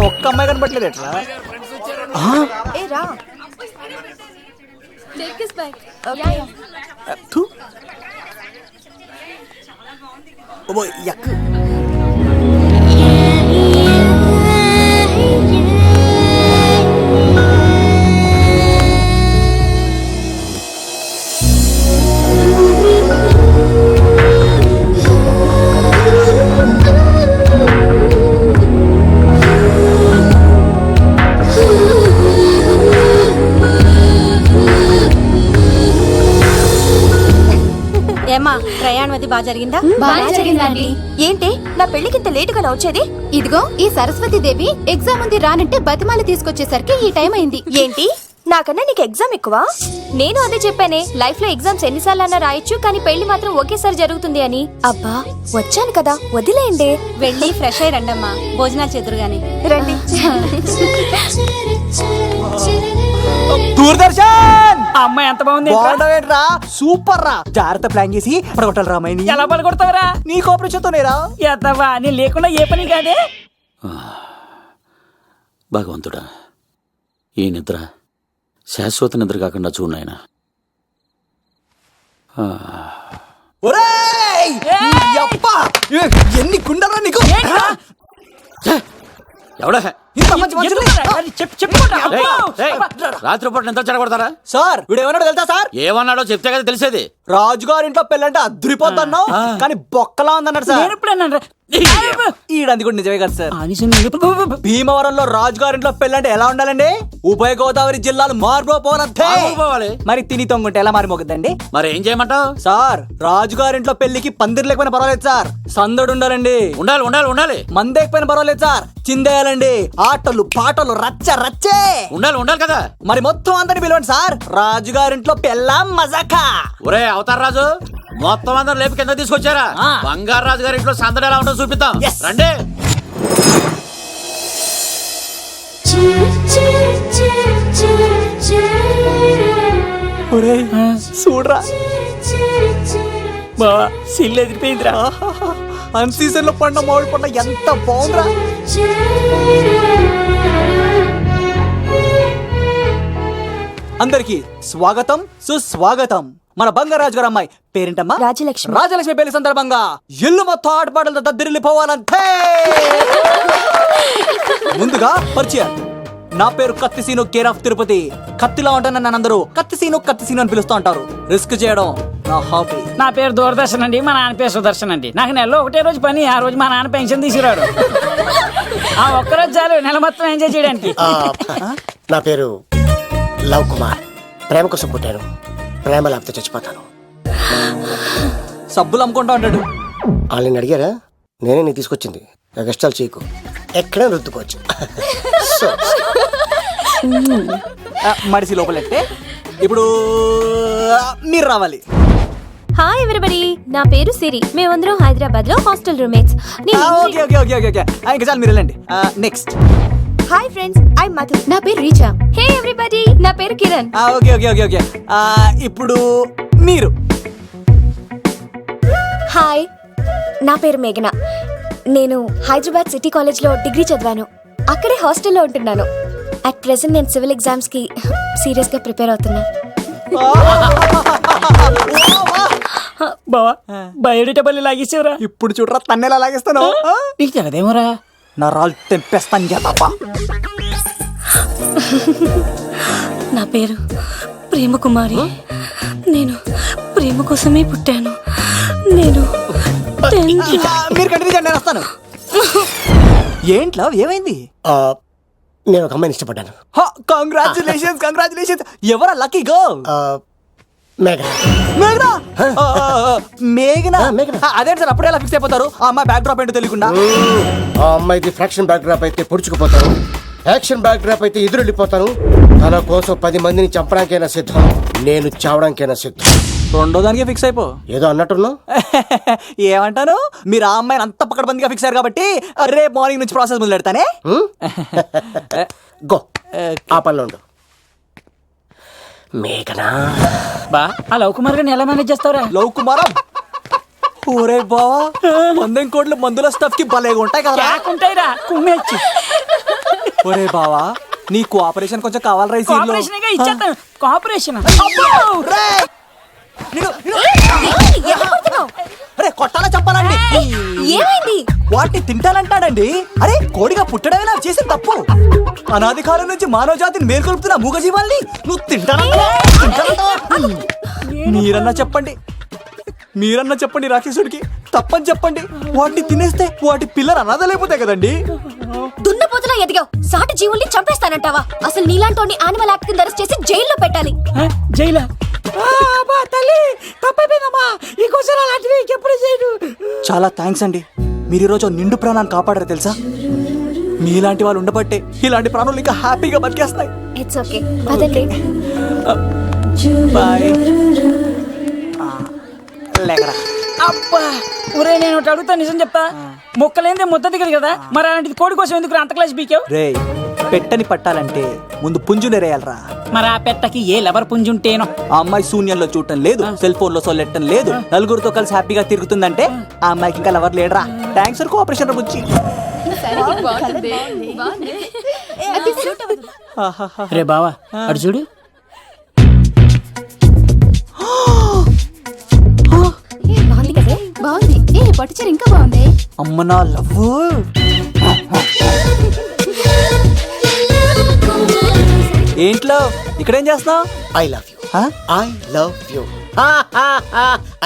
ఒక్క అమ్మాయి కనపట్లేదు ఎట్లా ఏ రా టేక్ దిస్ బ్యాగ్ ఓ యక్ ఏమా ప్రయాణం అది బాగా జరిగిందా? బాగా జరిగిందండి. ఏంటి నా పెళ్లికి ఇంత లేటుగా వచ్చేది? ఇదిగో ఈ సరస్వతి దేవి ఎగ్జామ్ ఉంది రానంటే బతిమాల తీసుకొచ్చేసరికి ఈ టైం అయింది. ఏంటి నాకన్నా నీకు ఎగ్జామ్ ఎక్కువ? నేను అదే చెప్పానే, లైఫ్ లో ఎగ్జామ్స్ ఎన్నిసార్లు అన్నా రాయొచ్చు, కానీ పెళ్లి మాత్రం ఒకేసారి జరుగుతుంది అని. అబ్బా వచ్చాను కదా వదిలేయండి. వెళ్ళి ఫ్రెష్ అయ్యి రండమ్మా, భోజనాలు చేదురు గాని రండి. దూరదర్శన్ అమ్మాయి ఎంత బాగుంది. బాగుండవేంట్రా, సూపర్ రా. జాగ్రత్త ప్లాన్ చేసి పడగొట్టాలి రామాయణి. ఎలా పడగొడతావరా? నీ కోపరేషన్తోనేరా. ఎత్తవా నీ లేకుండా ఏ పని కాదే. భగవంతుడా, ఈ నిద్ర శాశ్వత నిద్ర కాకుండా చూడు నాయనా. ఒరేయ్! యప్పా! ఎన్ని గుండెలరా నీకు? ఎవడా ఇంత మంచి మనుషుల్ని? రాత్రిపూట ఎంత చెడగొడతారా? సార్ వీడు ఏమన్నాడు తెలుసా సార్? ఏమన్నాడో చెప్తే కదా తెలిసేది. రాజుగారింట్లో పెళ్ళంటే అద్దరిపోతున్నావు, కానీ బొక్కలా ఉందన్నాడు సార్. ఈడంది కూడా నిజమే కదా సార్. భీమవరంలో రాజుగారింట్లో పెళ్ళంటే ఎలా ఉండాలండి? ఉభయ గోదావరి జిల్లాలు మారిపోవాలి. మరి తిని తొంగుంటే ఎలా మారిపోతుందండి? మరి ఏం చేయమంటావు? సార్ రాజుగారింట్లో పెళ్లికి పందిరి లేకపోయినా పర్వాలేదు సార్, సందడు ఉండాలండి. ఉండాలి ఉండాలి ఉండాలి. మందేకపోయినా పర్వాలేదు సార్, చిందేయాలండి. ఆటలు పాటలు రచ్చ రచ్చే ఉండాలి ఉండాలి కదా. మరి మొత్తం అందరిని పిలవండి సార్, రాజుగారింట్లో పెళ్ళాం మజాకా. ఒరే అవతార్ రాజు, మొత్తం అందరు లేపు కింద తీసుకొచ్చారా? బంగారు రాజు గారి ఇంట్లో సందడి ఎలా ఉంటుందో చూపిద్దాం. రండి. చూడరా బావా, సిల్లు ఎదిరిపోయిందిరా. అన్ సీజన్ లో పండ మామిడి పండ ఎంత బాగుందిరా. అందరికి స్వాగతం సుస్వాగతం. మన బంగారాజు గారు అమ్మాయి పేరేంటమ్మా? రాజలక్ష్మి. రాజలక్ష్మి పెళ్లి సందర్భంగా ఇల్లు మొత్తం ఆటపాటలతో దద్దరిల్లిపోవాలంటే ముందుగా పరిచయం. నా పేరు కత్తిసీను, కేర్ ఆఫ్ తిరుపతి. కత్తిలా ఉంటాను నన్ను అందరూ కత్తిసీను కత్తిసీను అని పిలుస్తూ ఉంటారు. రిస్క్ చేయడం నా హాబీ. నా పేరు దూరదర్శన్ అండి, మా నాన్న పేరు సుదర్శన్ అండి. నాకు నెలలో ఒకటే రోజు పని, ఆ రోజు మా నాన్న పెన్షన్ తీసుకురాడు. ఆ ఒక్కరోజు చాలు నెల మొత్తం ఎంజాయ్ చేయడానికి. నా పేరు లవ్ కుమార్. ప్రేమ కోసం పుట్టాను, ప్రేమ లేకపోతే చచ్చిపోతాను. సబ్బులు అమ్ముకుంటా ఉంటాడు. వాళ్ళని అడిగారా? నేనే నీ తీసుకొచ్చింది. కష్టాలు చేయకు, ఎక్కడైనా రుద్దుకోవచ్చు. మడిసి లోపలెట్టే. ఇప్పుడు మీరు రావాలి. హాయ్ ఎవ్రీబడి, నా పేరు సిరి. మేమందరం హైదరాబాద్ లో hostel roommates. Okay okay okay okay ఇంకా చాలు, మీరు వెళ్ళండి. Next. Hi friends, I Madhu. నా పేరు రీచా. హే ఎవ్రీబడి, నా పేరు Kiran. Okay okay okay okay ఇప్పుడు మీరు. హాయ్, నా పేరు మేఘన. నేను హైదరాబాద్ సిటీ కాలేజ్ లో డిగ్రీ చదివాను. అక్కడే హాస్టల్లో ఉంటున్నాను. అట్ ప్రెసెంట్ నేను సివిల్ ఎగ్జామ్స్ కి సీరియస్ గా ప్రిపేర్ అవుతున్నా. బావా, బయోడేటా పల్లి లాగేసేవరా? ఇప్పుడు చూడరా తన్నెలా లాగేస్తాను. నీకు తెలదేమోరా? నా రాళ్ళు తెంపేస్తాను చేతప్ప. నా పేరు ప్రేమ కుమారి. నేను ప్రేమ కోసమే పుట్టాను. నేను మీరు కంటిన్యూ చేయండి, నేను వస్తాను. ఏంట్లో ఏమైంది? నేను ఒక అమ్మాయిని ఇష్టపడ్డాను. Congratulations congratulations. ఎవరా లక్కీ గర్ల్? మేఘన. మేఘనా? మేఘనా? మేఘనా. అదేంటి సార్ అప్పుడే ఎలా ఫిక్స్ అయిపోతారు? ఆ అమ్మాయి బ్యాక్ డ్రాప్ ఏంటో తెలియకుండా. ఆ అమ్మాయిది ఫ్రాక్షన్ బ్యాక్ డ్రాప్ అయితే పొడుచుకుపోతాను, యాక్షన్ బ్యాక్ డ్రాప్ అయితే ఎదురెళ్ళిపోతాను. తన కోసం 10 మందిని చంపడానికైనా సిద్ధం, నేను చావడానికైనా సిద్ధం. రెండో దానికి ఫిక్స్ అయిపో. ఏదో అన్నట్టున్నావు. ఏమంటాను, మీరు ఆ అమ్మాయిని అంత పక్కడబందిగా ఫిక్స్ అయ్యారు కాబట్టి రేపు మార్నింగ్ నుంచి ప్రాసెస్ మొదలు పెడతానే. గో, ఆ పనిలో ఉండు. మేఘనా. బా, ఆ లవ్ కుమార్ గారిని ఎలా మేనేజ్ చేస్తావురా? లవ్ కుమారం? ఓరే బావా, 100 కోట్ల మందుల స్టఫ్ కి భలేగా ఉంటాయి కదా. ఉంటాయిరా కుమ్మేచ్చి. ఒరే బావా నీ కోఆపరేషన్ కొంచెం కావాలరా ఈ సీన్ లో. కోఆపరేషన్ గా ఇచ్చేస్తాను. కోఆపరేషన్ అరే కొట్టాలా చెప్పాలండి ఏమైంది? వాటిని తింటానంటాడండి. అరే కోడిగా పుట్టడమే నాకు చేసిన తప్పు. అనాది కాలం నుంచి మానవ జాతిని మేల్కొల్పుతున్న మూగజీవాల్ని నువ్వు తింటానంటావా? మీరన్నా చెప్పండి రాక్షసుడికి తప్పని చెప్పండి. వాటిని తినేస్తే వాటి పిల్లలు అనాథలైపోతాయి కదండి. దున్నపోతులా ఎదిగావు, సాటి జీవుల్ని చంపేస్తానంటావా? అసలు నీలాంటి యానిమల్ యాక్ట్ కింద అరెస్ట్ చేసి జైల్లో పెట్టాలి. జైలా తల్లి తప్పైపోయిందమ్మా. ఇంకోసారి అలాంటివి ఎప్పుడు చేయడు. చాలా థ్యాంక్స్ అండి. మీరు ఈరోజు నిండు ప్రాణాన్ని కాపాడారు తెలుసా. మీలాంటి వాళ్ళు ఉండబట్టే ఇలాంటి ప్రాణులు ఇంకా హ్యాపీగా బతికేస్తాయి. ఇట్స్ ఓకే పదండి. బాయ్. లేకరా అబ్బా ఒరే నేను ఒకటి అడుగుతా, నిజం చెప్తా. మొక్కలేందే ముద్ద దిగదు కదా, మరి అలాంటిది కోడి కోసం ఎందుకు అంత క్లాస్ బీకావు? రే పెట్టని పట్టాలంటే ముందు పుంజునేరేయాలరా. మరి ఆ పెట్టకి ఏ లవర్ పుంజుంటేనో. ఆ అమ్మాయి శూన్యంలో చూడటం లేదు, సెల్ ఫోన్ లో సొల్లెట్టడం లేదు, నలుగురితో కలిసి హ్యాపీగా తిరుగుతుందంటే ఆ అమ్మాయికి ఇంకా లవర్ లేడరా. థ్యాంక్స్ ఫర్ కోఆపరేషన్ బుచ్చి. రే బావా అడు చూడు. బాగుంది కదే, బాగుంది. పట్టుచీర ఇంకా బాగుంది. అమ్మ నా లవ్. ఏంట్లో ఇక్కడేం చేస్తున్నావు? I love you, I love you,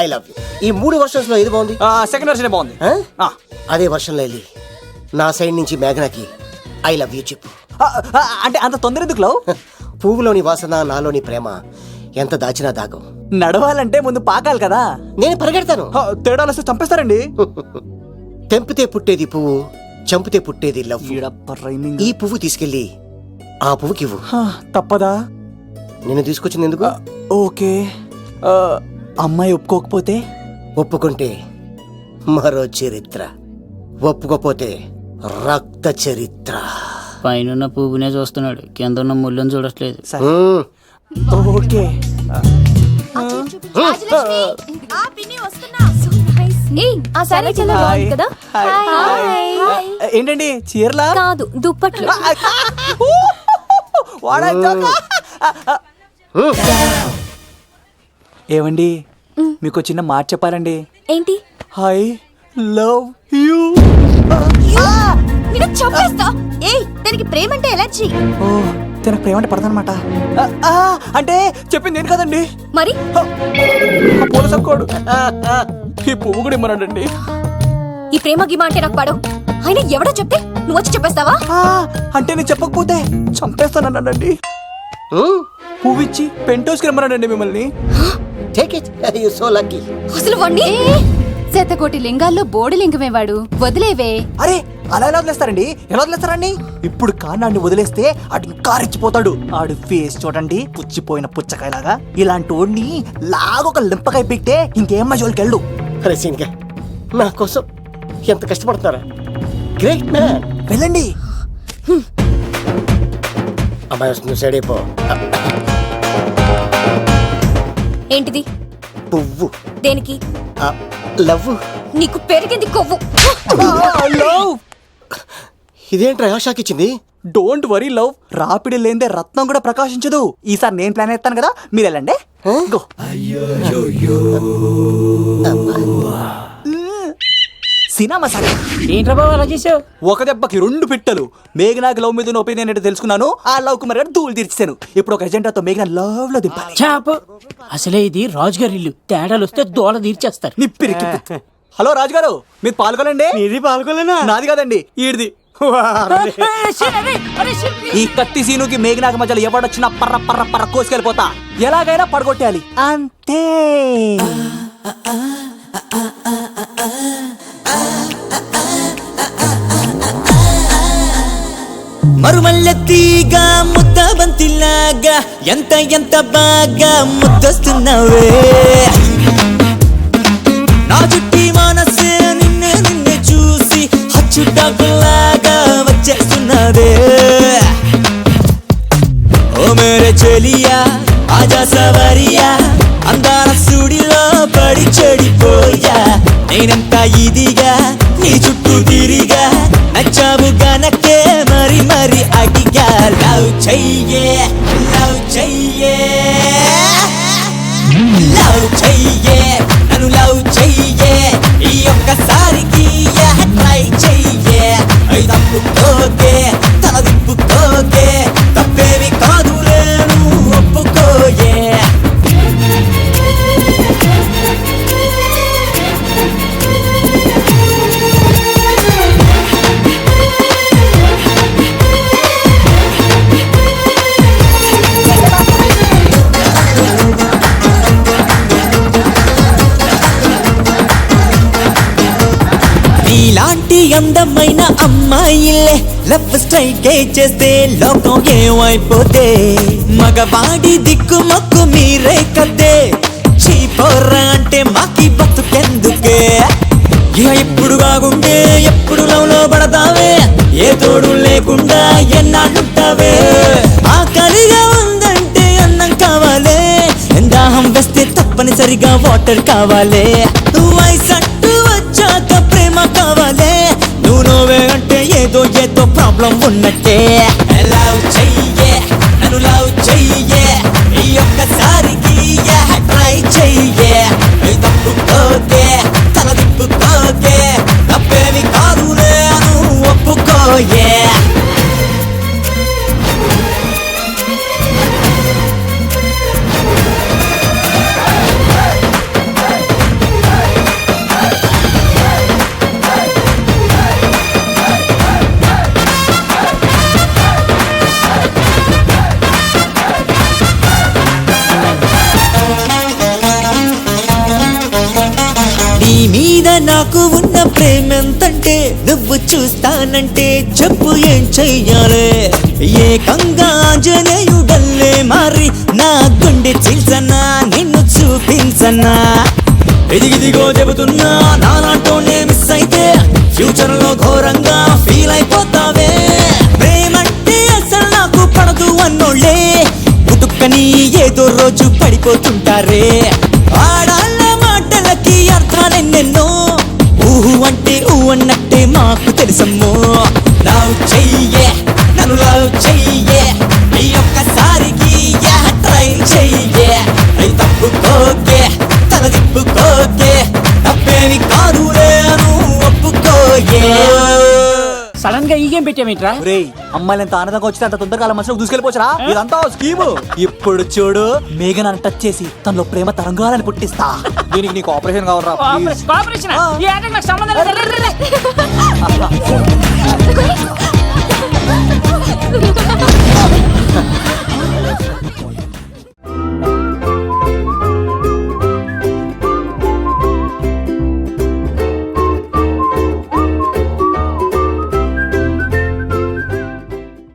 I love you. ఈ 3 వర్షన్స్ లో ఏది బాగుంది? సెకండ్ వర్షన్ బాగుంది. అదే వర్షంలో వెళ్ళి నా సైడ్ నుంచి మేఘనాకి ఐ లవ్ యూ చెప్పు. అంటే అంత తొందర ఎందుకు లవ్? పువ్వులోని వాసన నాలోని ప్రేమ ఎంత దాచినా దాగం. నడవాలంటే ముందు పాకాలి కదా. నేను పరిగెడతాను. తేడాలు వస్తే చంపేస్తారండి. తెంపితే పుట్టేది పువ్వు, చంపితే పుట్టేది లవ్. ఈ పువ్వు తీసుకెళ్ళి ఆ పువ్వుకి ఇవ్వు. తప్పదా? నేను తీసుకొచ్చింది ఎందుకు? ఓకే. అమ్మాయి ఒప్పుకోకపోతే? ఒప్పుకుంటే మరో చరిత్ర, ఒప్పుకోపోతే రక్త చరిత్ర. పైన పువ్వునే చూస్తున్నాడు, కింద ఉన్న ముళ్ళని చూడట్లేదు. ఓకే. ఏంటండి చీరలా? కాదు దుప్పట్లు. ఏవండి మీకు చిన్న మాట చెప్పాలండి. ఏంటి? I love you. నేను చంపేస్తా. దానికి ప్రేమ అంటే ఎలర్జీ. ఓ తనకు ప్రేమ అంటే పడదనమాట. అంటే చెప్పింది నేను కదండి, మరి పోలీసోడు. ఈ పువ్వు కూడా ఇమ్మన్నాడండి. ఈ ప్రేమ గిమ అంటే నాకు పడవు. అయినా ఎవడో చెప్తే నువ్వు వచ్చి చెప్పేస్తావా? అంటే నేను చెప్పకపోతే చంపేస్తానన్నాడండి. పువ్వు ఇచ్చి పెంటోస్కి రమ్మన్నాడండి మిమ్మల్ని. Take it, you so lucky. అసలు వాణ్ణి శతకోటి లింగాల్లో బోడి లింగమేవాడు, వదిలేవే. అరే అలా ఎలా వదిలేస్తారండి? ఎలా వదిలేస్తారండి? ఇప్పుడు కాన్నాడిని వదిలేస్తే అటు ఇంకా రెచ్చిపోతాడు. ఆడు ఫేస్ చూడండి, పుచ్చిపోయిన పుచ్చకాయలాగా. ఇలాంటి వాడిని లాగొక లింపకాయ పెట్టే ఇంకేం జోలికి వెళ్ళు. అరే సీన్గా నా కోసం ఎంత కష్టపడతారా? Great man. వెళ్ళండి. అమ్మాయి వస్తుంది, సైడ్ అయిపో. ఏంటిది? పువ్వు. దేనికి? లవ్. నీకు పెరిగింది కొవ్వు. ఇదేంట్రా షాక్ ఇచ్చింది? డోంట్ వరీ లవ్, రాపిడి లేదే రత్నం కూడా ప్రకాశించదు. ఈసారి నేను ప్లాన్ ఎత్తాను కదా, మీరు వెళ్ళండి. సినిమా సార్ ఏంట్రా బాబు అలా చేసావు? ఒక దెబ్బకి 2 పిట్టలు. మేఘనాకి లవ్ మీద ఒపీనియన్ ఏంటో తెలుసుకున్నాను. ఆ లవ్ కుమార్ గారు ధూళి తీర్చాను. ఇప్పుడు ఒక ఎజెండాతో మేఘనా లవ్ లో దింపాలి. చాపు. అసలే ఇది రాజుగారి ఇల్లు, తేడాలు వస్తే దోళ తీర్చేస్తారు. నిప్పిరికి. హలో రాజుగారు, మీరు పాల్గొనండి. ఇది పాల్గొలేనా? నాది కాదండి, ఈడిది. ఈ కత్తి సీనుకి మేఘనాకి మధ్యలో ఎవడొచ్చినా పర్ర పర్ర పర్ర కోసుకెళ్ళిపోతా. ఎలాగైనా పడగొట్టాలి అంతే. మరుమల్లెత్తిగా ముద్ద బంతిలాగా ఎంత ఎంత బాగా ముద్దొస్తున్నావే. నా చుట్టి మనసే నిన్నే నిన్నే చూసి హచ్చుటాకులాగా వచ్చేస్తున్నదే. ఓ మేరే చెలియా ఆజా సవరియా, అందాల సుడిలో పడి చెడిపోయా. నేనంత ఇదిగా నీ చుట్టూ తిరిగా, నచ్చావు గనకే మరి మరి అడి లవ్ చెయ్యే నన్ను లవ్ చెయ్యే ఈ ఒక్కసారికి ట్రై చెయ్యే తప్పుకోకే తల దిప్పుకోకే తప్పేమి కాదులే నువ్వు ఒప్పుకోయే నీలాంటి అందమైన అమ్మాయిలే లవ్ స్ట్రైక్ చేస్తే లోకం ఏమైపోతే మగవాడి దిక్కు మొక్కు మీరే కదే చీపోర్రా అంటే మాకి బతుకెందుకే ఇక ఎప్పుడు కాకుంటే ఎప్పుడు లవ్లో పడతావే ఏ తోడు లేకుండా ఎన్నాళ్ళుంటావే ఆకలిగా ఉందంటే అన్నం కావాలే దాహం వస్తే తప్పనిసరిగా వాటర్ కావాలే వయసట్టు వచ్చాక ప్రేమ కావాలే నువ్వు నోవే అంటే ఏదో ఏదో ప్రాబ్లం ఉన్నట్టే లవ్ చెయ్యే నన్ను లవ్ చెయ్యే ఈ ఒక్కసారికి ట్రై చెయ్యే తప్పుకోకే తల దిప్పుకోకే తప్పేమి కాదులే నువ్వు ఒప్పుకోయే నీ మీద నాకు ఉన్న ప్రేమెంతంటే నువ్వు చూస్తానంటే చెప్పు ఏం చెయ్యాలి ఏకంగా ఆంజనేయుడల్లే మారి నా గుండె చీల్సన్నా నిన్ను చూపించన్నా ఎదిగిదిగో చెబుతున్నా నానాటోనే మిస్ అయితే ఫ్యూచర్ లో ఘోరంగా ఫీల్ అయిపోతావే ప్రేమంటే అసలు నాకు పడదు అన్నోళ్ళే పుట్టుకని ఏదో రోజు పడిపోతుంటారే ఆడాళ్ళ మాటలకి అర్థాలెన్నెన్నో ఊహు అంటే ఊ అన్నట్టే మాకు తెలుసమ్మో లవ్ చెయ్యే నన్ను లవ్ చెయ్యే ఈ ఒక్కసారికి ట్రై చెయ్యే తప్పుకోకే తల దిప్పుకోకే తప్పేమి కాదులే నువ్వు ఒప్పుకోయే సడన్ గా ఈ గేమ్ పెట్టామేంట్రా రేయ్ అమ్మాయిలు ఎంత ఆనందంగా వచ్చితే అంత తొందరగా అలా మనసులో దూసుకెళ్ళిపోవచ్చురా ఇదంతా స్కీము ఇప్పుడు చూడు మేఘన్ అని టచ్ చేసి తనలో ప్రేమ తరంగాలని పుట్టిస్తా దీనికి నీకు ఆపరేషన్ కావాలరా కోఆపరేషన్ ఈ ఆటకు నాకు సంబంధం లేదు